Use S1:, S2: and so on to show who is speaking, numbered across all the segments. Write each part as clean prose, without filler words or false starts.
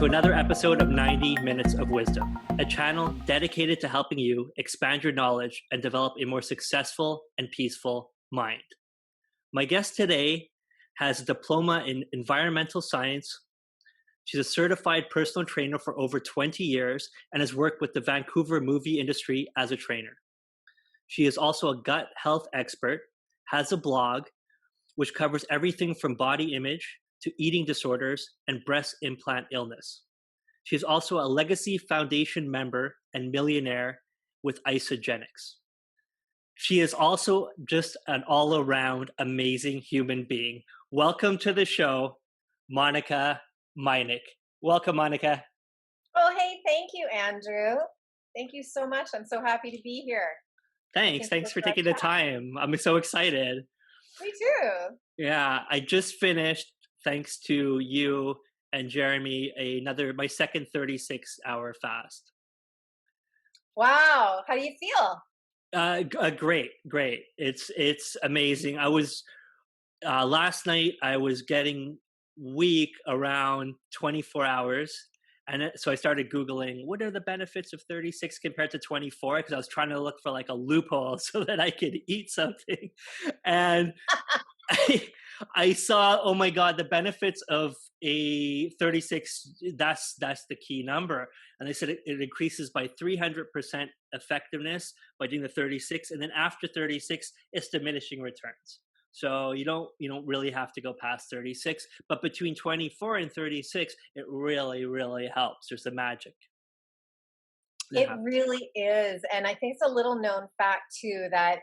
S1: to another episode of 90 Minutes of Wisdom, a channel dedicated to helping you expand your knowledge and develop a more successful and peaceful mind. My guest today has a diploma in environmental science. She's a certified personal trainer for over 20 years and has worked with the Vancouver Movie Industry as a trainer. She is also a gut health expert, has a blog, which covers everything from body image to eating disorders and breast implant illness. She is also a Legacy Foundation member and millionaire with Isagenix. She is also just an all-around amazing human being. Welcome to the show, Monika Majnik. Welcome, Monika.
S2: Oh, hey, thank you, Andrew. Thank you so much. I'm so happy to be here.
S1: Thanks for taking the time. I'm so excited.
S2: Me too.
S1: Yeah, I just finished, thanks to you and Jeremy, my second 36-hour fast.
S2: Wow, how do you feel?
S1: Great. It's amazing. I was last night. I was getting weak around 24 hours, and so I started Googling what are the benefits of 36 compared to 24, because I was trying to look for like a loophole so that I could eat something, and I saw, oh my God, the benefits of a 36, that's the key number. And they said it increases by 300% effectiveness by doing the 36. And then after 36, it's diminishing returns. So you don't really have to go past 36, but between 24 and 36, it really, really helps. There's the magic.
S2: It really is. And I think it's a little known fact too, that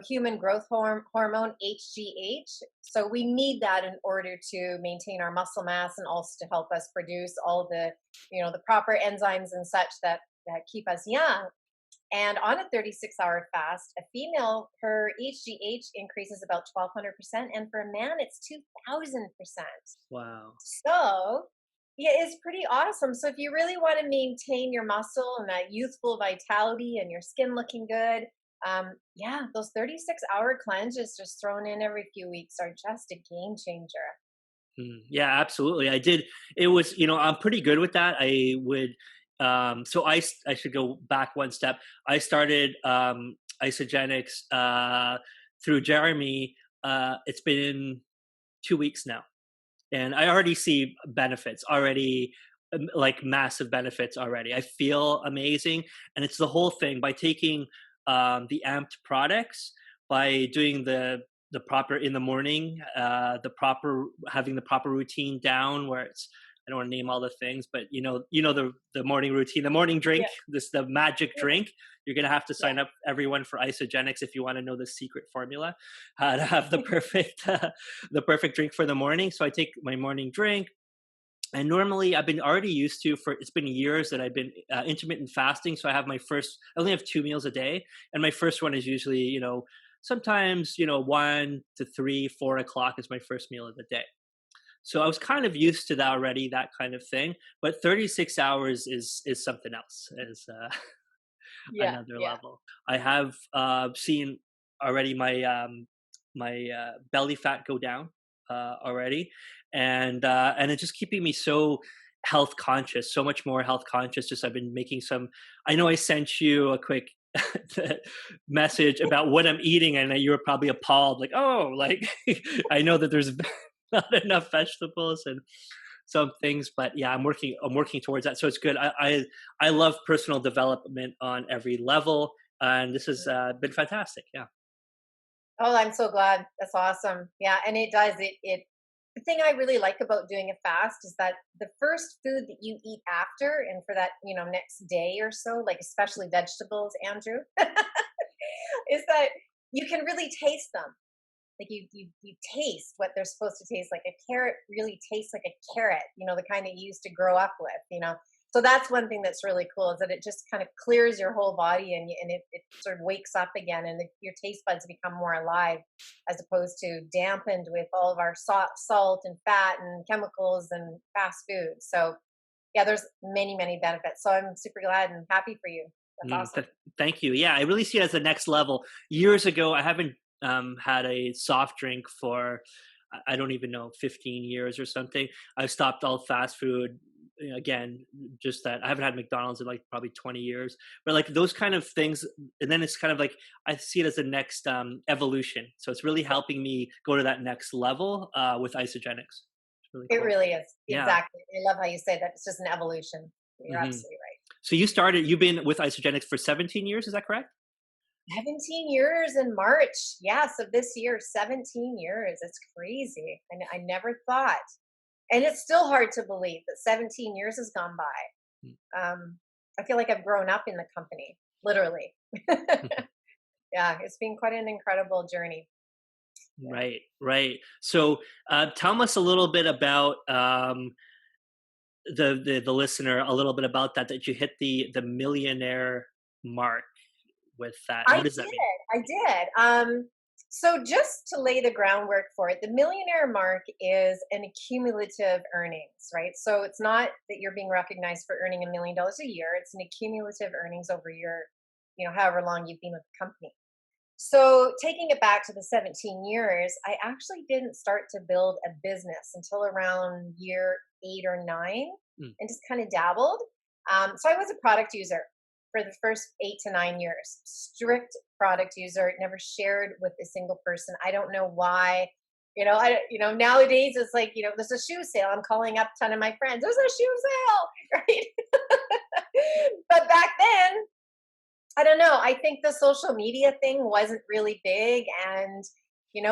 S2: human growth hormone, HGH. So we need that in order to maintain our muscle mass and also to help us produce all the, the proper enzymes and such that keep us young. And on a 36-hour fast, a female, her HGH increases about 1,200%. And for a man, it's 2,000%.
S1: Wow.
S2: So yeah, it's pretty awesome. So if you really want to maintain your muscle and that youthful vitality and your skin looking good, those 36-hour cleanses just thrown in every few weeks are just a game changer.
S1: Yeah, absolutely. I did. It was, I'm pretty good with that. I would, so I should go back one step. I started, Isagenix, through Jeremy. It's been 2 weeks now, and I already see benefits already, like massive benefits already. I feel amazing. And it's the whole thing by taking, the amped products, by doing the proper in the morning, having the proper routine down where it's, I don't want to name all the things, but the morning routine, the morning drink, the magic drink. You're going to have to sign up everyone for Isagenix if you want to know the secret formula, how to have the perfect drink for the morning. So I take my morning drink. And normally I've been already used to, it's been years that I've been intermittent fasting. So I only have 2 meals a day. And my first one is usually, sometimes, 1 to 3, 4 o'clock is my first meal of the day. So I was kind of used to that already, that kind of thing. But 36 hours is something else, is another level. I have seen already my belly fat go down already, and it's just keeping me so health conscious, so much more health conscious. Just I've been making I know I sent you a quick message about what I'm eating, and you were probably appalled, like, oh, like I know that there's not enough vegetables and some things, but yeah, I'm working towards that. So it's good. I love personal development on every level, and this has been fantastic. Yeah.
S2: Oh, I'm so glad. That's awesome. Yeah, and it does. The thing I really like about doing a fast is that the first food that you eat after, and for that, next day or so, like especially vegetables, Andrew, is that you can really taste them. Like you taste what they're supposed to taste like. A carrot really tastes like a carrot, the kind that you used to grow up with, So that's one thing that's really cool, is that it just kind of clears your whole body and it sort of wakes up again, and your taste buds become more alive, as opposed to dampened with all of our salt and fat and chemicals and fast food. So yeah, there's many, many benefits. So I'm super glad and happy for you. That's awesome.
S1: Thank you. Yeah, I really see it as the next level. Years ago, I haven't had a soft drink for, I don't even know, 15 years or something. I've stopped all fast food again, just that I haven't had McDonald's in like probably 20 years, but like those kind of things. And then it's kind of like, I see it as the next evolution. So it's really helping me go to that next level with Isagenix. It's really
S2: It
S1: cool.
S2: really is.
S1: Yeah.
S2: Exactly. I love how you say that. It's just an evolution. You're
S1: Hmm.
S2: absolutely right.
S1: So you've been with Isagenix for 17 years. Is that correct?
S2: 17 years in March. Yes, of this year, 17 years. It's crazy. I never thought. And it's still hard to believe that 17 years has gone by. I feel like I've grown up in the company, literally. Yeah, it's been quite an incredible journey. Yeah.
S1: Right, right. So, tell us a little bit about the listener a little bit about that you hit the millionaire mark with that.
S2: I
S1: What does that mean?
S2: did. I did. So just to lay the groundwork for it, the millionaire mark is an accumulative earnings, right? So it's not that you're being recognized for earning $1 million a year. It's an accumulative earnings over your, however long you've been with the company. So taking it back to the 17 years, I actually didn't start to build a business until around year 8 or 9
S1: Mm.
S2: and just kind of dabbled. So I was a product user for the first 8 to 9 years, strict product user, never shared with a single person. I don't know why. Nowadays it's like, there's a shoe sale. I'm calling up a ton of my friends. There's a shoe sale, right? But back then, I don't know. I think the social media thing wasn't really big. And,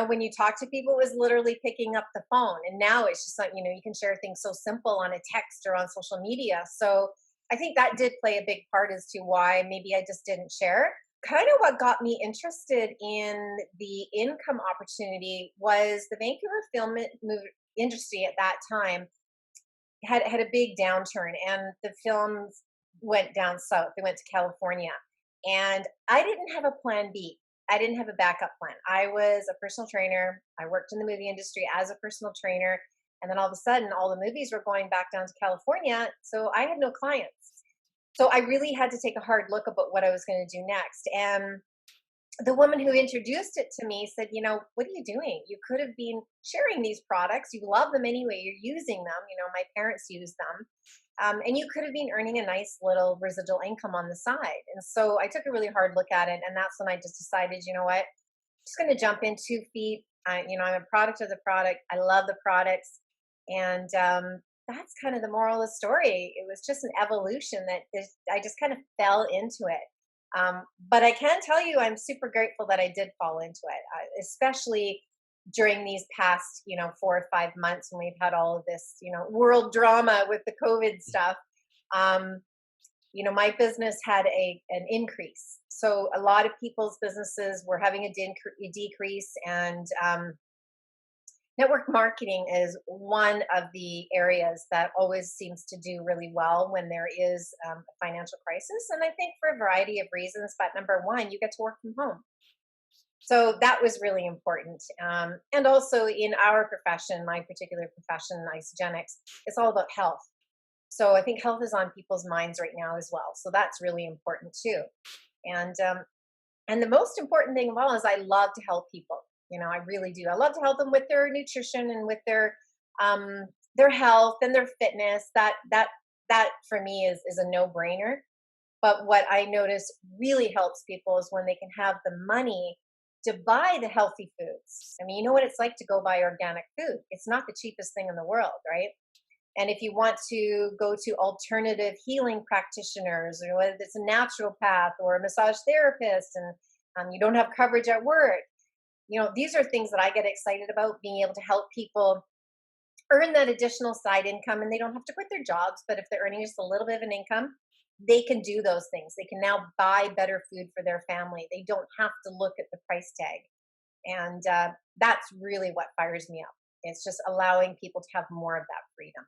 S2: when you talk to people, it was literally picking up the phone. And now it's just like, you can share things so simple on a text or on social media. So I think that did play a big part as to why maybe I just didn't share. Kind of what got me interested in the income opportunity was the Vancouver movie industry at that time had a big downturn, and the films went down south. They went to California. And I didn't have a plan B. I didn't have a backup plan. I was a personal trainer. I worked in the movie industry as a personal trainer. And then all of a sudden, all the movies were going back down to California. So I had no clients. So I really had to take a hard look about what I was going to do next. And the woman who introduced it to me said, what are you doing? You could have been sharing these products. You love them anyway. You're using them. My parents use them. And you could have been earning a nice little residual income on the side. And so I took a really hard look at it. And that's when I just decided, you know what, I'm just going to jump in 2 feet. I'm a product of the product. I love the products. And that's kind of the moral of the story. It was just an evolution that I just kind of fell into it. But I can tell you, I'm super grateful that I did fall into it, especially during these past, 4 or 5 months when we've had all of this, world drama with the COVID stuff. My business had an increase. So a lot of people's businesses were having a decrease, and network marketing is one of the areas that always seems to do really well when there is a financial crisis. And I think for a variety of reasons, but number one, you get to work from home. So that was really important. And also in our profession, my particular profession, Isagenix, it's all about health. So I think health is on people's minds right now as well. So that's really important too. And the most important thing of all is I love to help people. I really do. I love to help them with their nutrition and with their health and their fitness. That for me is a no-brainer. But what I notice really helps people is when they can have the money to buy the healthy foods. I mean, you know what it's like to go buy organic food. It's not the cheapest thing in the world, right? And if you want to go to alternative healing practitioners, or whether it's a naturopath or a massage therapist, and you don't have coverage at work, these are things that I get excited about, being able to help people earn that additional side income, and they don't have to quit their jobs. But if they're earning just a little bit of an income, they can do those things. They can now buy better food for their family. They don't have to look at the price tag. And that's really what fires me up. It's just allowing people to have more of that freedom.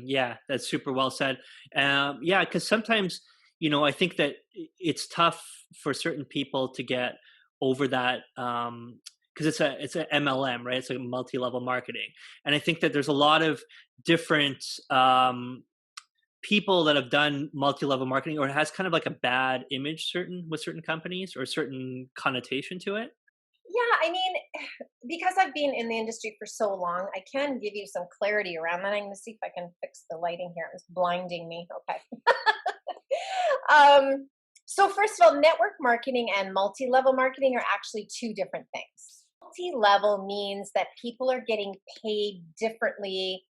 S1: Yeah, that's super well said. Yeah, because sometimes, I think that it's tough for certain people to get over that, because it's a MLM, right? It's like multi-level marketing, and I think that there's a lot of different people that have done multi-level marketing, or it has kind of like a bad image with certain companies, or a certain connotation to it.
S2: Yeah, I mean, because I've been in the industry for so long, I can give you some clarity around that. I'm going to see if I can fix the lighting here. It's blinding me. Okay. um, so first of all, network marketing and multi-level marketing are actually two different things. Multi-level means that people are getting paid differently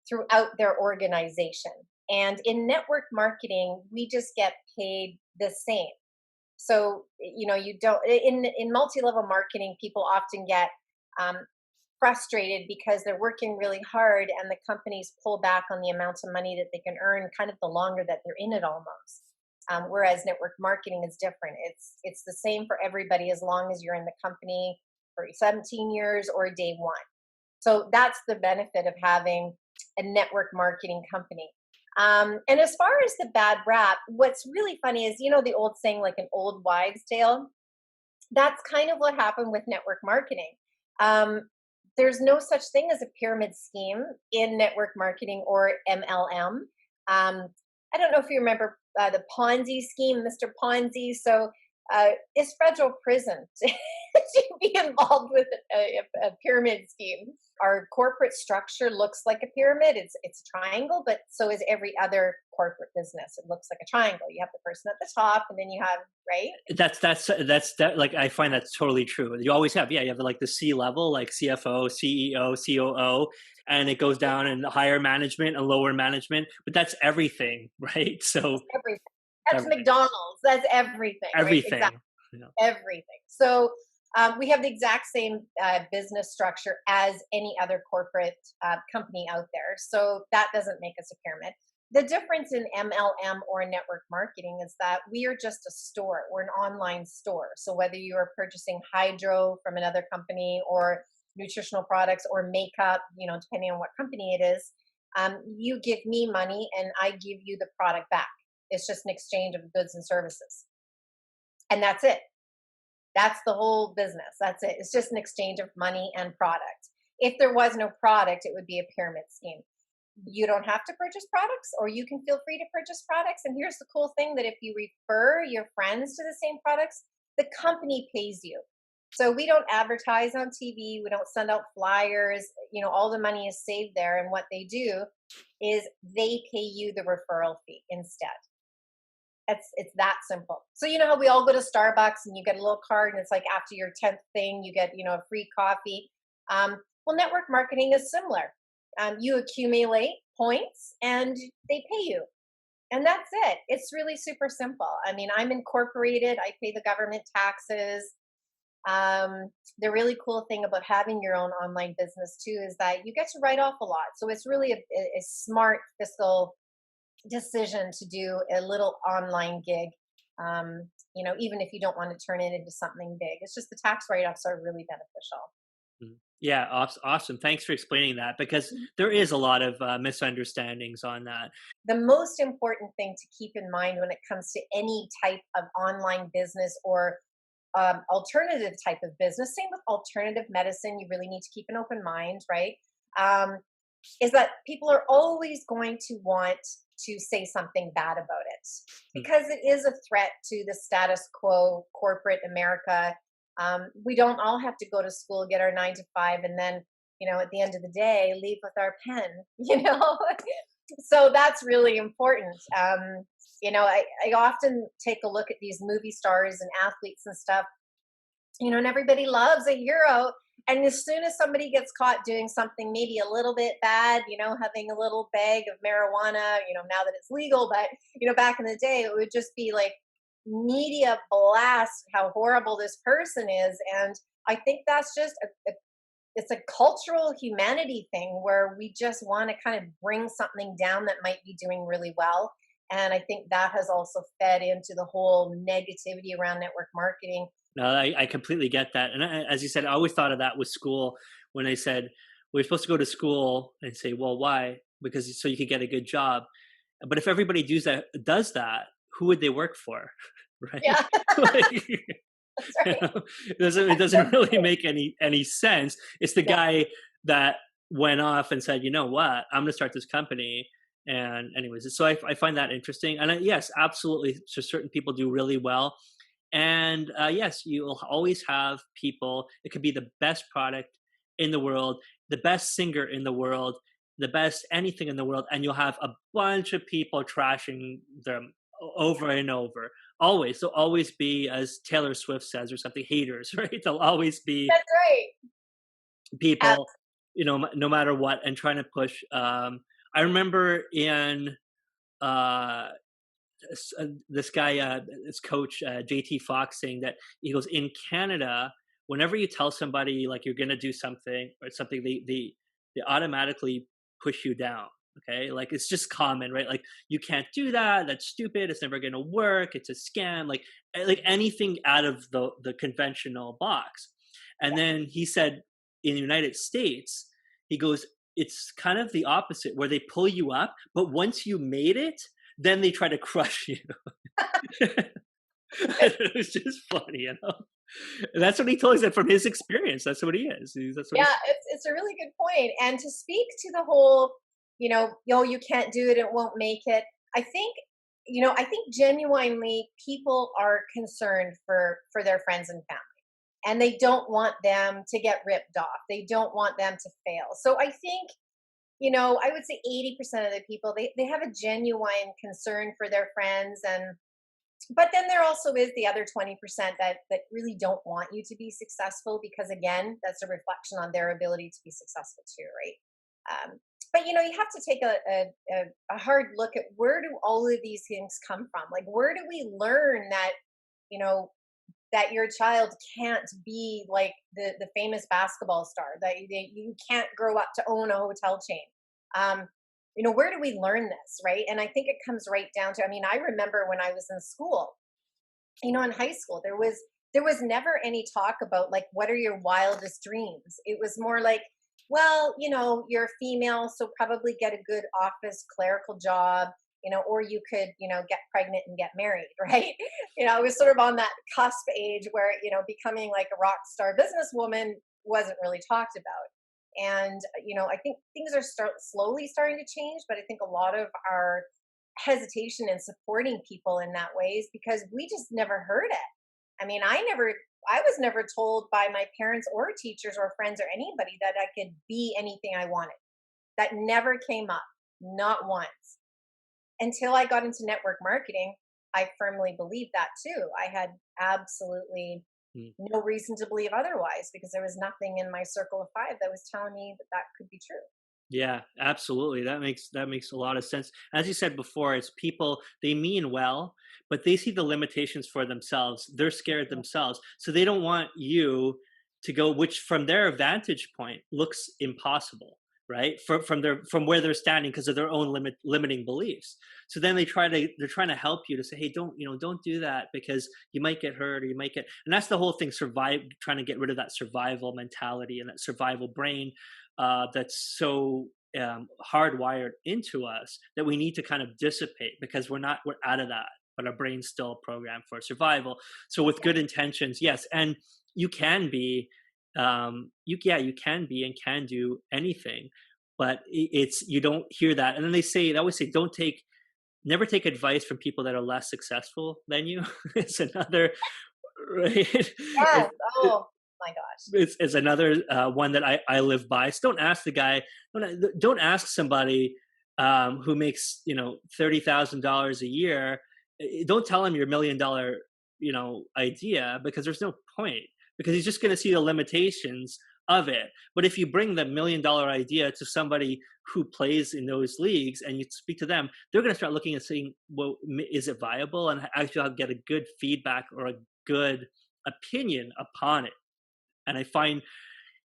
S2: throughout their organization. And in network marketing, we just get paid the same. So, you don't, in multi-level marketing, people often get um, frustrated because they're working really hard and the companies pull back on the amount of money that they can earn kind of the longer that they're in it almost. Whereas network marketing is different. It's the same for everybody as long as you're in the company for 17 years or day one. So that's the benefit of having a network marketing company. And as far as the bad rap, what's really funny is, the old saying, like an old wives' tale. That's kind of what happened with network marketing. Um, there's no such thing as a pyramid scheme in network marketing or MLM. I don't know if you remember the Ponzi scheme, Mr. Ponzi. So it's federal prison to be involved with a pyramid scheme. Our corporate structure looks like a pyramid. It's a triangle, but so is every other corporate business. It looks like a triangle. You have the person at the top, and then you have right.
S1: That like I find that's totally true. You always have, yeah, you have like the C level, like CFO, CEO, COO, and it goes down in higher management and lower management. But that's everything, right? So
S2: Everything. That's
S1: everything,
S2: McDonald's. That's everything, right? Exactly
S1: everything. Yeah.
S2: everything. So we have the exact same business structure as any other corporate company out there. So that doesn't make us a pyramid. The difference in MLM or network marketing is that we are just a store. We're an online store. So whether you are purchasing hydro from another company or nutritional products or makeup, depending on what company it is, you give me money and I give you the product back. It's just an exchange of goods and services. And that's it. That's the whole business. That's it. It's just an exchange of money and product. If there was no product, it would be a pyramid scheme. You don't have to purchase products, or you can feel free to purchase products. And here's the cool thing, that if you refer your friends to the same products, the company pays you. So we don't advertise on TV. We don't send out flyers. All the money is saved there. And what they do is they pay you the referral fee instead. It's that simple. So you know how we all go to Starbucks and you get a little card, and it's like after your 10th thing, you get a free coffee. Well, network marketing is similar. You accumulate points and they pay you, and that's it. It's really super simple. I mean, I'm incorporated. I pay the government taxes. The really cool thing about having your own online business too is that you get to write off a lot. So it's really a smart fiscal decision to do a little online gig. Even if you don't want to turn it into something big, it's just the tax write-offs are really beneficial.
S1: Mhm. Yeah, awesome. Thanks for explaining that, because there is a lot of misunderstandings on that.
S2: The most important thing to keep in mind when it comes to any type of online business or alternative type of business, same with alternative medicine, you really need to keep an open mind, right? Um, is that people are always going to want to say something bad about it
S1: Mm.
S2: because it is a threat to the status quo corporate America. We don't all have to go to school, get our 9 to 5, and then, at the end of the day, leave with our pen, So that's really important. I often take a look at these movie stars and athletes and stuff, and everybody loves a hero. And as soon as somebody gets caught doing something maybe a little bit bad, having a little bag of marijuana, now that it's legal, but, back in the day, it would just be like media blast how horrible this person is. And I think that's just it's a cultural humanity thing where we just want to kind of bring something down that might be doing really well. And I think that has also fed into the whole negativity around network marketing.
S1: No, I completely get that. And as you said, I always thought of that with school when they said we're supposed to go to school and say, well, why? Because so you could get a good job. But if everybody does that, who would they work for? Right?
S2: Yeah,
S1: Like,
S2: that's right.
S1: it doesn't really make any sense. It's the
S2: No.
S1: guy that went off and said, you know what, I'm going to start this company. And anyways, so I find that interesting. And yes, absolutely. So certain people do really well. And yes, you'll always have people. It could be the best product in the world, the best singer in the world, the best anything in the world, and you'll have a bunch of people trashing them over and over. Always, there'll always be, as Taylor Swift says or something, haters, right? There'll always be
S2: That's right.
S1: people, no matter what, and trying to push. I remember in uh, this guy, this coach, JT Fox, saying that he goes, in Canada, whenever you tell somebody like you're going to do something or something, they automatically push you down. Okay, like it's just common, right? Like you can't do that. That's stupid. It's never going to work. It's a scam. Like anything out of the conventional box. And
S2: Yeah.
S1: then he said, in the United States, he goes, it's kind of the opposite, where they pull you up, but once you made it, then they try to crush you. It was just funny, you know. And that's what he told us, that from his experience. That's what he is. That's what he.
S2: Yeah, it's a really good point. And to speak to the whole, yo, you can't do it, it won't make it. I think, I think genuinely people are concerned for their friends and family. And they don't want them to get ripped off. They don't want them to fail. So I think, I would say 80% of the people, they have a genuine concern for their friends. But then there also is the other 20% that really don't want you to be successful, because again, that's a reflection on their ability to be successful too, right? But you have to take a hard look at, where do all of these things come from? Like, where do we learn that, you know, that your child can't be like the famous basketball star, that you can't grow up to own a hotel chain? Where do we learn this, right? And I think it comes right down to, I mean, I remember when I was in school, in high school, there was never any talk about like, what are your wildest dreams. It was more like, well, you're female, so probably get a good office clerical job, or you could, get pregnant and get married, right? I was sort of on that cusp age where, becoming like a rock star businesswoman wasn't really talked about. And, I think things are slowly starting to change, but I think a lot of our hesitation in supporting people in that way is because we just never heard it. I mean, I was never told by my parents or teachers or friends or anybody that I could be anything I wanted. That never came up, not once. Until I got into network marketing, I firmly believed that too. I had absolutely
S1: Mm.
S2: no reason to believe otherwise, because there was nothing in my circle of five that was telling me that that could be true.
S1: Yeah, absolutely. That makes a lot of sense. As you said before, it's people, they mean well, but they see the limitations for themselves. They're scared themselves. So they don't want you to go, which from their vantage point looks impossible, right? From where they're standing, because of their own limiting beliefs. So then they're trying to help you to say, hey, don't do that, because you might get hurt, or you might get, and that's the whole thing, trying to get rid of that survival mentality and that survival brain, that's so hardwired into us, that we need to kind of dissipate, because we're out of that, but our brain's still programmed for survival. So with good intentions, yes, and you can be, you can be and can do anything, but it's, you don't hear that, and then they always say, don't take never take advice from people that are less successful than you. It's another, right.
S2: Yes. Oh my gosh.
S1: Is another one that I live by. So don't ask the guy. Don't ask somebody who makes $30,000 a year. Don't tell him your $1 million idea, because there's no point, because he's just going to see the limitations of it. But if you bring the $1 million idea to somebody who plays in those leagues and you speak to them, they're going to start looking and saying, well, is it viable? And actually, I'll get a good feedback or a good opinion upon it. And I find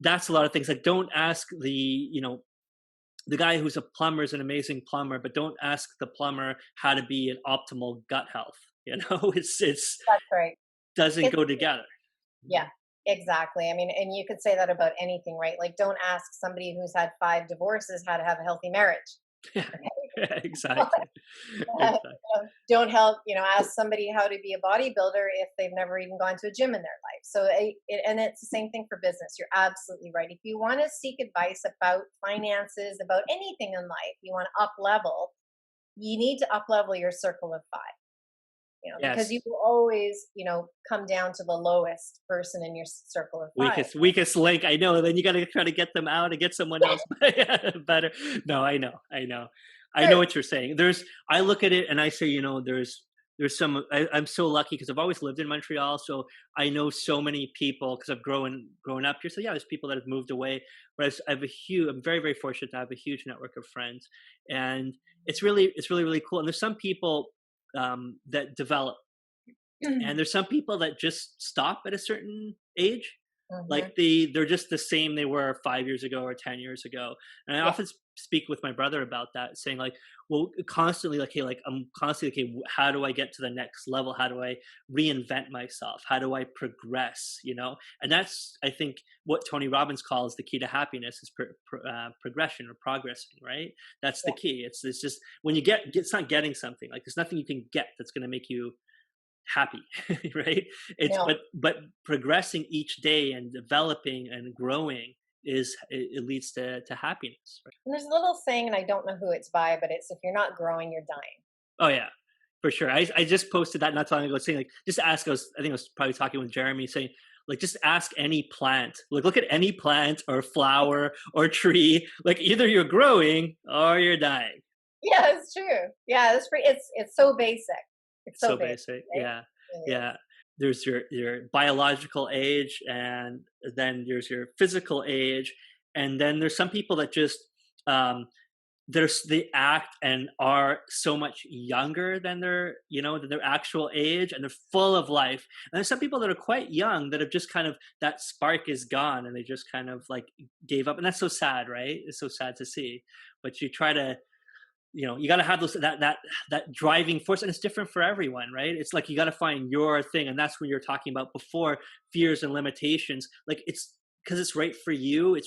S1: that's a lot of things. Like, don't ask the guy who's a plumber is an amazing plumber, but don't ask the plumber how to be an optimal gut health. It's
S2: That's right.
S1: doesn't
S2: It's
S1: go together.
S2: Yeah, exactly. I mean, and you could say that about anything, right? Like, don't ask somebody who's had 5 divorces how to have a healthy marriage.
S1: Yeah, exactly.
S2: Uh,
S1: Exactly.
S2: don't ask somebody how to be a bodybuilder if they've never even gone to a gym in their life. So, and it's the same thing for business. You're absolutely right. If you want to seek advice about finances, about anything in life, you want to up level, you need to up level your circle of five. because
S1: Yes.
S2: you will always, come down to the lowest person in your circle of five.
S1: Weakest link. I know. Then you got to try to get them out and get someone else better. No, I know. I know
S2: True.
S1: what you're saying. I look at it and I say, there's some. I'm so lucky because I've always lived in Montreal, so I know so many people because I've grown up here. So yeah, there's people that have moved away, but I have a huge. I'm very very fortunate to have a huge network of friends, and it's really cool. And there's some people that develop, and there's some people that just stop at a certain age, like
S2: Hmm.
S1: they're just the same they were 5 years ago or 10 years ago. And I
S2: Yeah.
S1: often speak with my brother about that, saying like, well, constantly like, hey, like I'm constantly, okay, how do I get to the next level? How do I reinvent myself? How do I progress? And that's, I think, what Tony Robbins calls the key to happiness is progression or progressing, right? That's the
S2: Yeah.
S1: key. It's just when it's not getting something, like there's nothing you can get that's going to make you happy. Right? It's
S2: No.
S1: but progressing each day and developing and growing it leads to happiness, right?
S2: And there's a little saying, and I don't know who it's by, but it's, if you're not growing, you're dying.
S1: Oh yeah, for sure. I just posted that not too long ago, saying like, just ask us. I think I was probably talking with Jeremy, saying like, just ask any plant, like look at any plant or flower or tree, like either you're growing or you're dying.
S2: Yeah, it's true. Yeah, it's so basic. It's so
S1: So
S2: basic,
S1: basic.
S2: right?
S1: Yeah.
S2: It really is.
S1: Yeah. There's your biological age, and then there's your physical age, and then there's some people that just um they act and are so much younger than their actual age, and they're full of life. And there's some people that are quite young that have just kind of, that spark is gone and they just kind of like gave up, and that's so sad, right? It's so sad to see. But you try to, you got to have that driving force, and it's different for everyone, right? It's like you got to find your thing, and that's when you're talking about before, fears and limitations. Like, it's because it's right for you,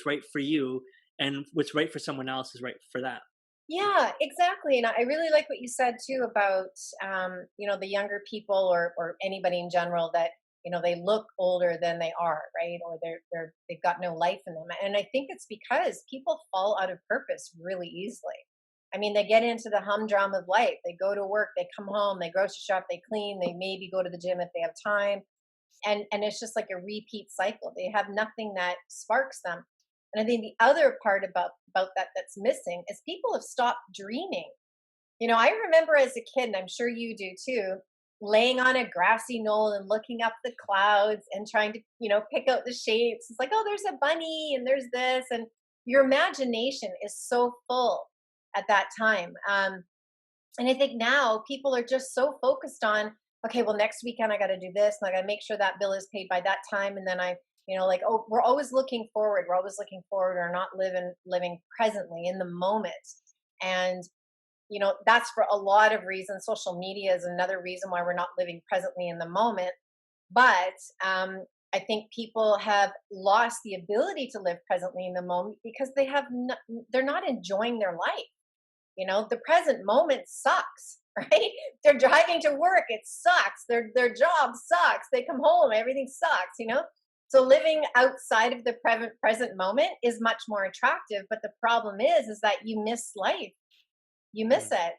S1: and what's right for someone else is right for that.
S2: Yeah, exactly. And I really like what you said too about, the younger people, or anybody in general, that, they look older than they are, right? Or they've got no life in them. And I think it's because people fall out of purpose really easily. I mean, they get into the humdrum of life. They go to work, they come home, they grocery shop, they clean, they maybe go to the gym if they have time, and it's just like a repeat cycle. They have nothing that sparks them. And I think the other part about that that's missing is people have stopped dreaming. I remember as a kid, and I'm sure you do too, laying on a grassy knoll and looking up the clouds and trying to, pick out the shapes. It's like, oh, there's a bunny and there's this, and your imagination is so full at that time. And I think now people are just so focused on, okay, well, next weekend I got to do this, and I got to make sure that bill is paid by that time, and then like, oh, we're always looking forward. We're always looking forward, or not living presently in the moment. And that's for a lot of reasons. Social media is another reason why we're not living presently in the moment. But I think people have lost the ability to live presently in the moment because they're not enjoying their life. The present moment sucks, right? They're driving to work, it sucks. Their job sucks. They come home, everything sucks. So living outside of the present moment is much more attractive, but the problem is that you miss life. You miss
S1: Mm.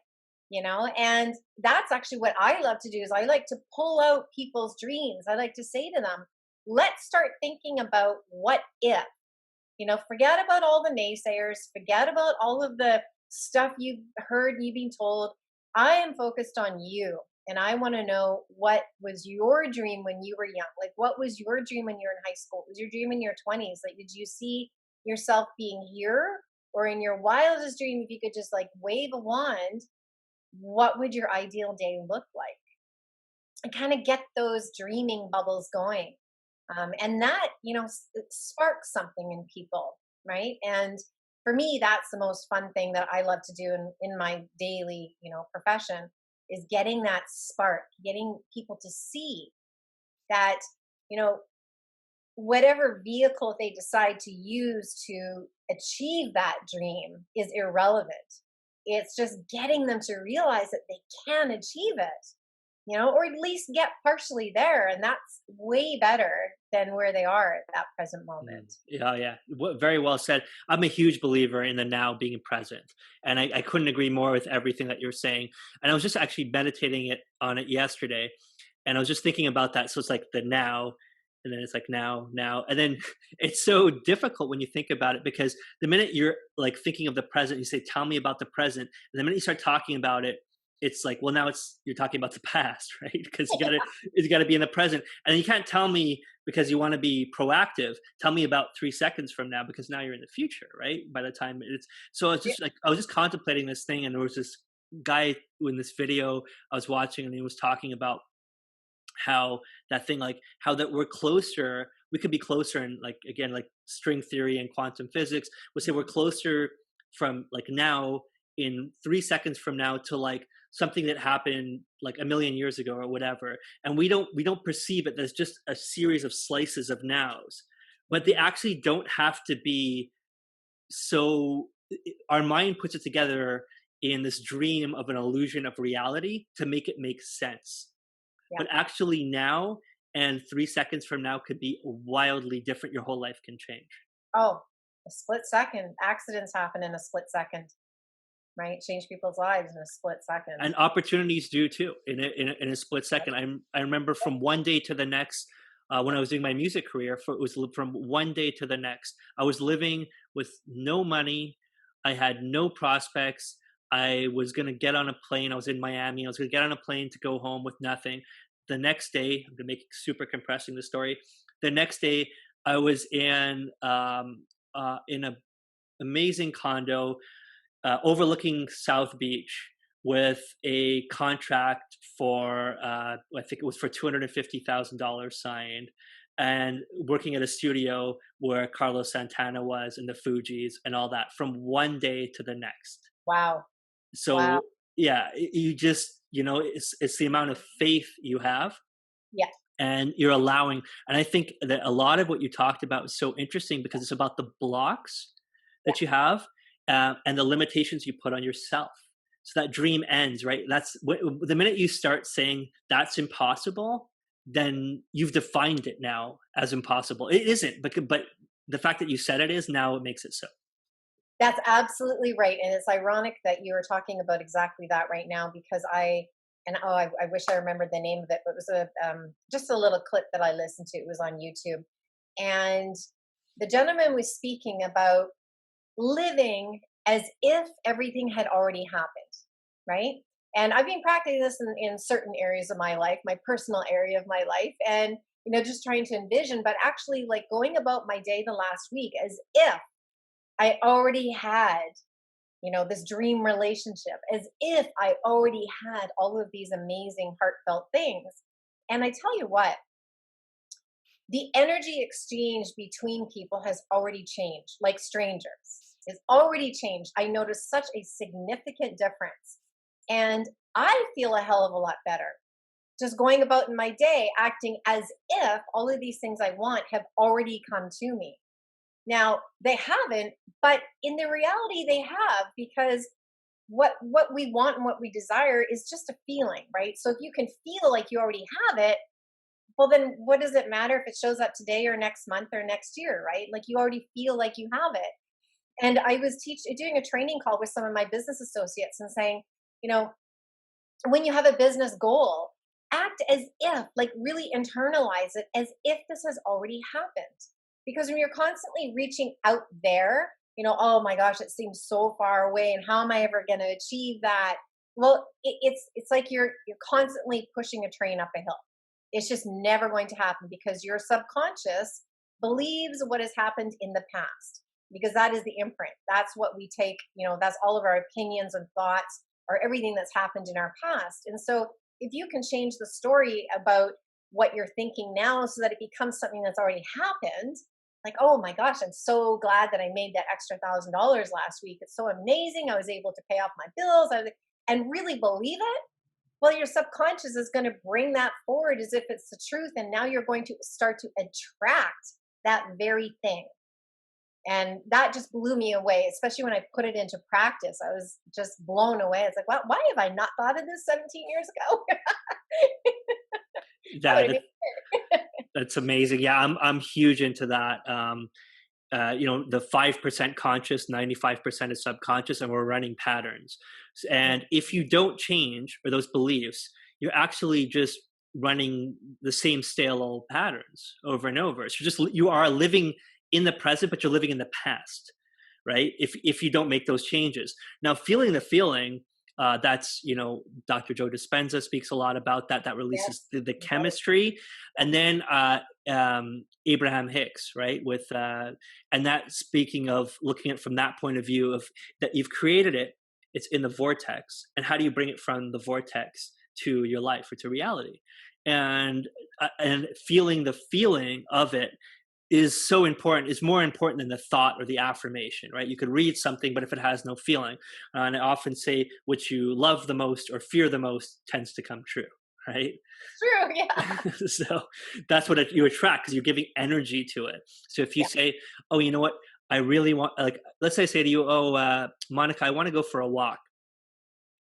S2: it. And that's actually what I love to do, is I like to pull out people's dreams. I like to say to them, let's start thinking about what if. Forget about all the naysayers, forget about all of the stuff you've heard, you've been told. I am focused on you. And I want to know, what was your dream when you were young? Like, what was your dream when you were in high school? What was your dream in your 20s? Like, did you see yourself being here? Or in your wildest dream, if you could just like wave a wand, what would your ideal day look like? And kind of get those dreaming bubbles going. And that, it sparks something in people, right? And for me, that's the most fun thing that I love to do in my daily, profession, is getting that spark, getting people to see that, you know, whatever vehicle they decide to use to achieve that dream is irrelevant. It's just getting them to realize that they can achieve it. or at least get partially there. And that's way better than where they are at that present moment.
S1: Yeah, yeah. Very well said. I'm a huge believer in the now being present, and I couldn't agree more with everything that you're saying. And I was just actually meditating on it yesterday, and I was just thinking about that. So it's like the now, and then it's like now, now, and then it's so difficult when you think about it, because the minute you're like thinking of the present, you say, "Tell me about the present," and the minute you start talking about it, it's like, well, now you're talking about the past, right? Because you got to be in the present, and you can't tell me because you want to be proactive. Tell me about 3 seconds from now, because now you're in the future, right? By the time it's so, it's
S2: Yeah.
S1: just like I was just contemplating this thing, and there was this guy in this video I was watching, and he was talking about how that thing, like how that we could be closer, and like again, like string theory and quantum physics would say we're closer from like now in 3 seconds from now to like something that happened like a million years ago or whatever, and we don't perceive it. There's just a series of slices of nows, but they actually don't have to be. So our mind puts it together in this dream of an illusion of reality to make it make sense,
S2: Yeah.
S1: but actually now and 3 seconds from now could be wildly different. Your whole life can change.
S2: Oh, a split second. Accidents happen in a split second, right? Change people's lives in a split second.
S1: And opportunities do too, in a split second. I remember from one day to the next, when I was doing my music career, it was from one day to the next. I was living with no money. I had no prospects. I was going to get on a plane. I was in Miami. I was going to get on a plane to go home with nothing. The next day, I'm going to make super compressing the story. The next day, I was in a amazing condo overlooking South Beach with a contract for I think it was for $250,000 signed, and working at a studio where Carlos Santana was and the Fugees and all that from one day to the next.
S2: Wow. Wow.
S1: So yeah, you just, it's the amount of faith you have,
S2: Yeah.
S1: and you're allowing. And I think that a lot of what you talked about was so interesting, because it's about the blocks
S2: Yeah.
S1: that you have, and the limitations you put on yourself. So that dream ends, right? The minute you start saying that's impossible, then you've defined it now as impossible. It isn't, but the fact that you said it is, now it makes it so.
S2: That's absolutely right. And it's ironic that you are talking about exactly that right now, because I wish I remembered the name of it, but it was just a little clip that I listened to. It was on YouTube. And the gentleman was speaking about living as if everything had already happened, right? And I've been practicing this in certain areas of my life, my personal area of my life, and just trying to envision, but actually like going about my day the last week as if I already had, this dream relationship, as if I already had all of these amazing heartfelt things. And I tell you what, the energy exchange between people has already changed, like strangers. It's already changed. I noticed such a significant difference. And I feel a hell of a lot better just going about in my day, acting as if all of these things I want have already come to me. Now, they haven't, but in the reality, they have, because what we want and what we desire is just a feeling, right? So if you can feel like you already have it, well, then what does it matter if it shows up today or next month or next year, right? Like you already feel like you have it. And I was doing a training call with some of my business associates and saying, you know, when you have a business goal, act as if, like really internalize it as if this has already happened. Because when you're constantly reaching out there, oh my gosh, it seems so far away, and how am I ever going to achieve that? Well, it's like you're constantly pushing a train up a hill. It's just never going to happen, because your subconscious believes what has happened in the past, because that is the imprint. That's what we take, that's all of our opinions and thoughts, or everything that's happened in our past. And so if you can change the story about what you're thinking now so that it becomes something that's already happened, like, oh my gosh, I'm so glad that I made that extra $1,000 last week. It's so amazing. I was able to pay off my bills, and really believe it. Well, your subconscious is going to bring that forward as if it's the truth. And now you're going to start to attract that very thing. And that just blew me away, especially when I put it into practice. I was just blown away. It's like, why have I not thought of this 17 years ago? That would
S1: Yeah,
S2: have been
S1: that's amazing. Yeah, I'm huge into that. The 5% conscious, 95% is subconscious, and we're running patterns.
S2: good.
S1: And if you don't change or those beliefs, you're actually just running the same stale old patterns over and over. So you are living in the present, but you're living in the past, right? If you don't make those changes. Now, feeling the feeling, that's, Dr. Joe Dispenza speaks a lot about that. That releases
S2: Yes.
S1: the
S2: He does.
S1: chemistry, and then Abraham Hicks, right? And that, speaking of looking at from that point of view of that you've created it, it's in the vortex, and how do you bring it from the vortex to your life or to reality? And feeling the feeling of it is so important, is more important than the thought or the affirmation, right? You could read something, but if it has no feeling, and I often say, what you love the most or fear the most tends to come true, right?
S2: True. Yeah.
S1: So that's what you attract, because you're giving energy to it. So if you
S2: Yeah.
S1: say, oh, you know what, I really want, like, let's say I say to you, oh, Monica, I want to go for a walk.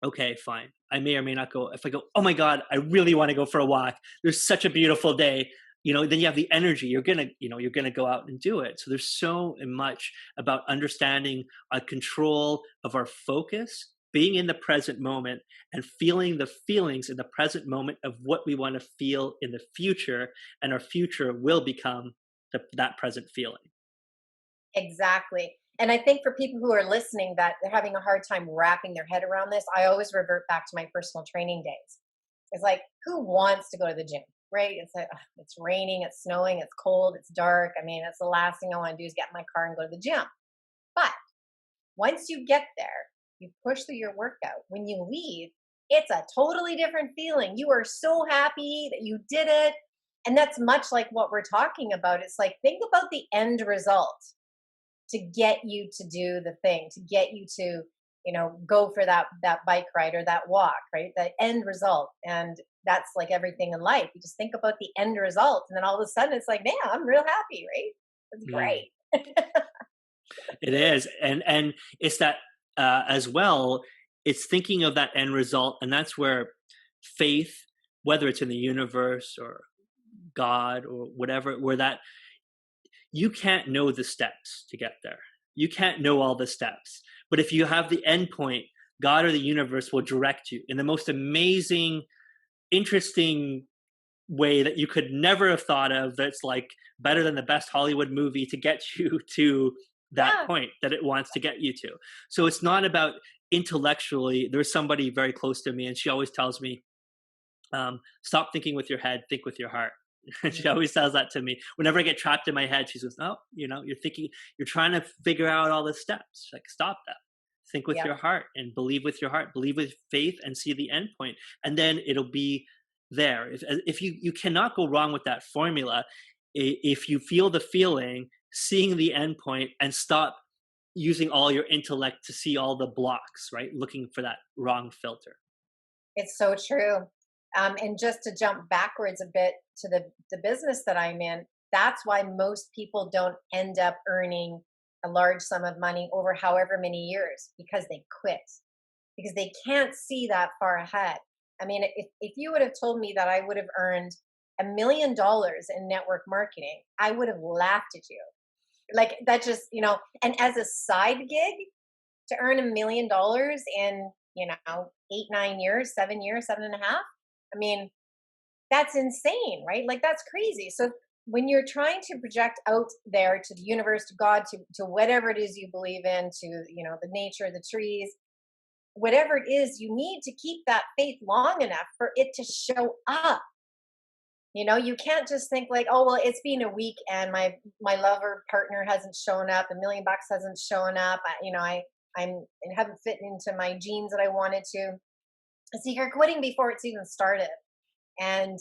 S1: Okay, fine. I may or may not go. If I go, oh my God, I really want to go for a walk. There's such a beautiful day. Then you have the energy. You're gonna go out and do it. So there's so much about understanding a control of our focus, being in the present moment, and feeling the feelings in the present moment of what we want to feel in the future, and our future will become that present feeling.
S2: Exactly. And I think for people who are listening that they're having a hard time wrapping their head around this, I always revert back to my personal training days. It's like, who wants to go to the gym, right? It's like, ugh, it's raining, it's snowing, it's cold, it's dark. I mean, that's the last thing I want to do is get in my car and go to the gym. But once you get there, you push through your workout. When you leave, it's a totally different feeling. You are so happy that you did it. And that's much like what we're talking about. It's like, think about the end result to get you to do the thing, to get you to, go for that bike ride or that walk, right? The end result. And that's like everything in life. You just think about the end result, and then all of a sudden it's like, man, I'm real happy, right? It's
S1: Mm.
S2: great.
S1: It is, and it's that, as well. It's thinking of that end result, and that's where faith, whether it's in the universe or God or whatever, where that you can't know the steps to get there. You can't know all the steps, but if you have the end point, God or the universe will direct you in the most amazing, interesting way that you could never have thought of, that's like better than the best Hollywood movie to get you to that
S2: Yeah.
S1: point that it wants to get you to. So it's not about intellectually. There's somebody very close to me, and she always tells me, stop thinking with your head, think with your heart. And she
S2: Mm.
S1: always says that to me. Whenever I get trapped in my head, she says, oh, you're thinking, you're trying to figure out all the steps. She's like, stop that. Think with
S2: Yeah.
S1: your heart and believe with your heart, believe with faith, and see the end point. And then it'll be there. If you cannot go wrong with that formula, if you feel the feeling, seeing the end point, and stop using all your intellect to see all the blocks, right? Looking for that wrong filter.
S2: It's so true. And just to jump backwards a bit to the business that I'm in, that's why most people don't end up earning a large sum of money over however many years, because they quit, because they can't see that far ahead. I mean, if you would have told me that I would have earned $1 million in network marketing, I would have laughed at you. Like that just, and as a side gig to earn $1 million in, 8, 9 years, 7 years, 7.5. I mean, that's insane, right? Like that's crazy. So when you're trying to project out there to the universe, to God, to whatever it is you believe in, to, the nature, the trees, whatever it is, you need to keep that faith long enough for it to show up. You can't just think like, oh well, it's been a week and my lover partner hasn't shown up, $1 million hasn't shown up. I haven't fit into my jeans that I wanted to. So you're quitting before it's even started. And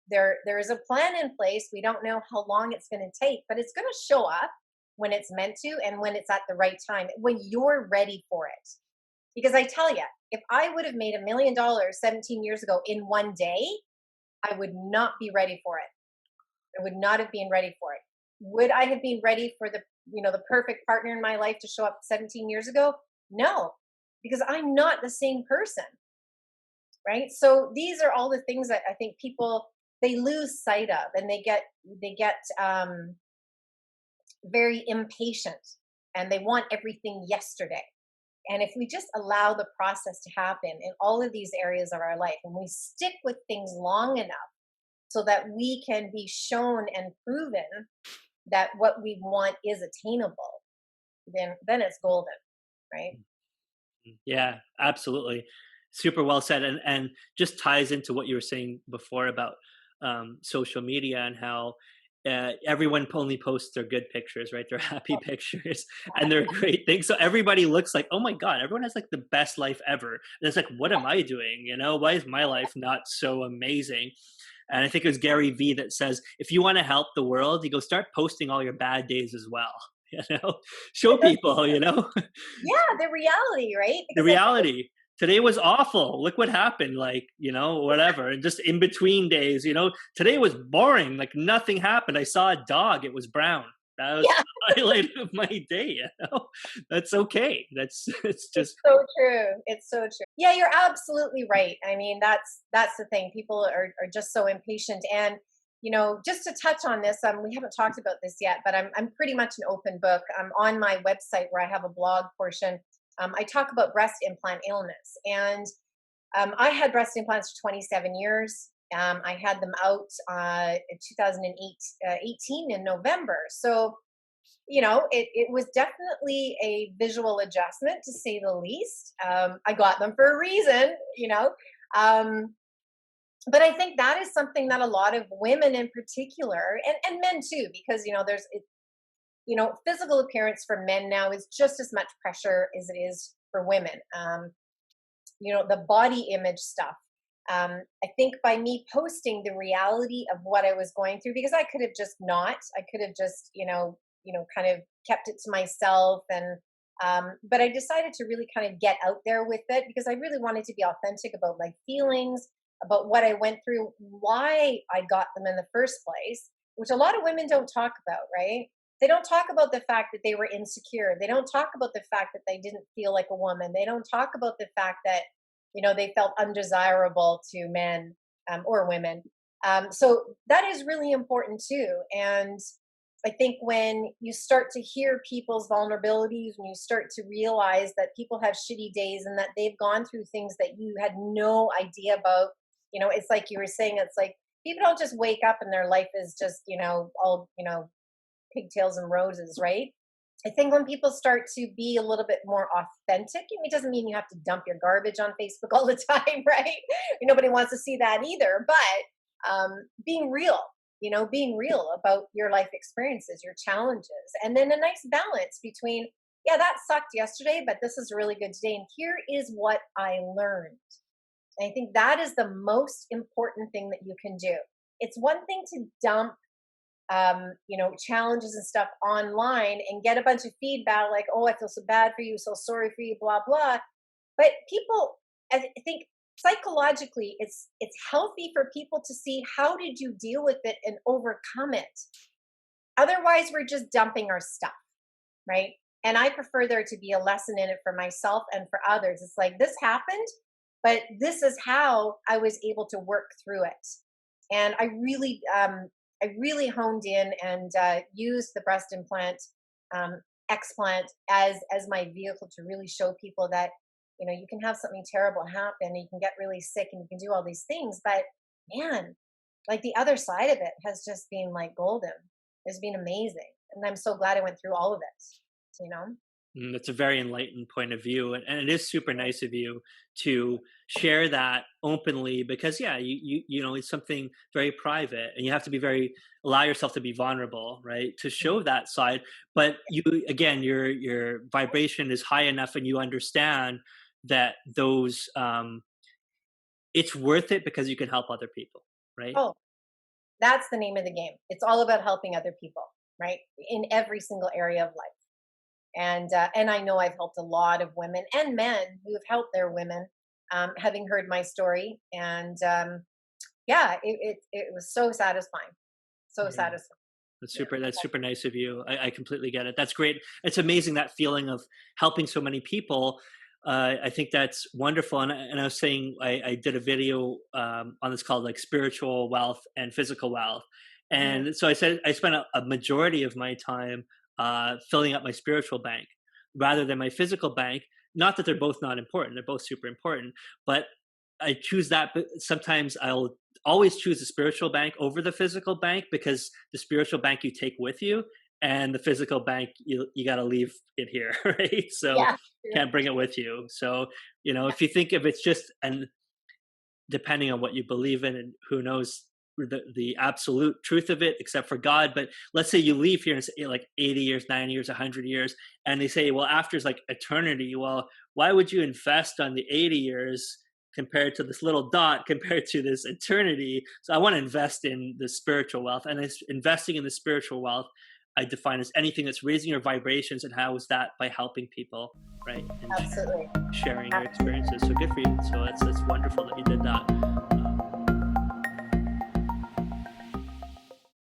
S2: there is a plan in place. We don't know how long it's going to take, but it's going to show up when it's meant to, and when it's at the right time, when you're ready for it. Because I tell you, if I would have made $1 million 17 years ago in one day, I would not be ready for it. I would not have been ready for it. Would I have been ready for the perfect partner in my life to show up 17 years ago? No, because I'm not the same person, right? So these are all the things that I think people, they lose sight of, and they get very impatient, and they want everything yesterday. And if we just allow the process to happen in all of these areas of our life, and we stick with things long enough so that we can be shown and proven that what we want is attainable, then it's golden, right?
S1: Yeah, absolutely. Super well said, and just ties into what you were saying before about social media and how everyone only posts their good pictures, right? Their happy pictures and their great things. So everybody looks like, oh my god, everyone has like the best life ever. And it's like, what am I doing? Why is my life not so amazing? And I think it was Gary Vee that says, if you want to help the world, you go start posting all your bad days as well. Show people,
S2: Yeah, the reality, right?
S1: the
S2: Because
S1: reality. Today was awful. Look what happened. Like, whatever. And just in between days, today was boring. Like nothing happened. I saw a dog. It was brown. That was
S2: yeah,
S1: the highlight of my day. That's okay. It's
S2: it's
S1: just,
S2: so true. It's so true. Yeah, you're absolutely right. I mean, that's the thing. People are just so impatient. And just to touch on this, we haven't talked about this yet, but I'm pretty much an open book. I'm on my website where I have a blog portion. I talk about breast implant illness, and I had breast implants for 27 years. I had them out in 2018 in November. So it was definitely a visual adjustment, to say the least. I got them for a reason, Um, but I think that is something that a lot of women in particular, and men too, because physical appearance for men now is just as much pressure as it is for women. The body image stuff. I think by me posting the reality of what I was going through, because I could have just not, I could have just, kind of kept it to myself. And, but I decided to really kind of get out there with it, because I really wanted to be authentic about my feelings, about what I went through, why I got them in the first place, which a lot of women don't talk about, right? They don't talk about the fact that they were insecure. They don't talk about the fact that they didn't feel like a woman. They don't talk about the fact that, they felt undesirable to men, or women. So that is really important too. And I think when you start to hear people's vulnerabilities, when you start to realize that people have shitty days and that they've gone through things that you had no idea about, it's like you were saying, it's like people don't just wake up and their life is just, all, pigtails and roses, right? I think when people start to be a little bit more authentic, it doesn't mean you have to dump your garbage on Facebook all the time, right? Nobody wants to see that either, but being real about your life experiences, your challenges, and then a nice balance between, yeah, that sucked yesterday, but this is really good today. And here is what I learned. And I think that is the most important thing that you can do. It's one thing to dump challenges and stuff online and get a bunch of feedback like, oh, I feel so bad for you, so sorry for you, blah, blah. But people, I think psychologically, it's healthy for people to see, how did you deal with it and overcome it? Otherwise, we're just dumping our stuff, right? And I prefer there to be a lesson in it for myself and for others. It's like, this happened, but this is how I was able to work through it. And I really honed in and used the breast implant, explant as my vehicle to really show people that you can have something terrible happen, and you can get really sick, and you can do all these things. But man, like the other side of it has just been like golden. It's been amazing, and I'm so glad I went through all of it.
S1: That's a very enlightened point of view, and it is super nice of you to share that openly, because yeah, it's something very private, and you have to be allow yourself to be vulnerable, right, to show that side. But you, again, your vibration is high enough, and you understand that those it's worth it because you can help other people, right?
S2: Oh, that's the name of the game. It's all about helping other people, right? In every single area of life. And I know I've helped a lot of women and men who have helped their women, having heard my story. And yeah, it was so satisfying, so
S1: Yeah.
S2: satisfying. Yeah.
S1: That's super nice of you. I completely get it. That's great. It's amazing, that feeling of helping so many people. I think that's wonderful. And I was saying, I did a video on this called like spiritual wealth and physical wealth.
S2: Mhm.
S1: And so I said I spent a majority of my time filling up my spiritual bank rather than my physical bank. Not that they're both not important; they're both super important. But I choose that. But sometimes I'll always choose the spiritual bank over the physical bank, because the spiritual bank you take with you, and the physical bank you got to leave it here, right? So
S2: Yeah. True.
S1: can't bring it with you. So if you think of it's just, and depending on what you believe in, and who knows the absolute truth of it except for God. But let's say you leave here in like 80 years, 90 years, 100 years, and they say, well, after is like eternity. Well, why would you invest on the 80 years compared to this little dot compared to this eternity? So I want to invest in the spiritual wealth, and it's investing in the spiritual wealth I define as anything that's raising your vibrations. And how is that? By helping people, right? And
S2: Absolutely.
S1: sharing your experiences. So good for you. So that's wonderful that you did that.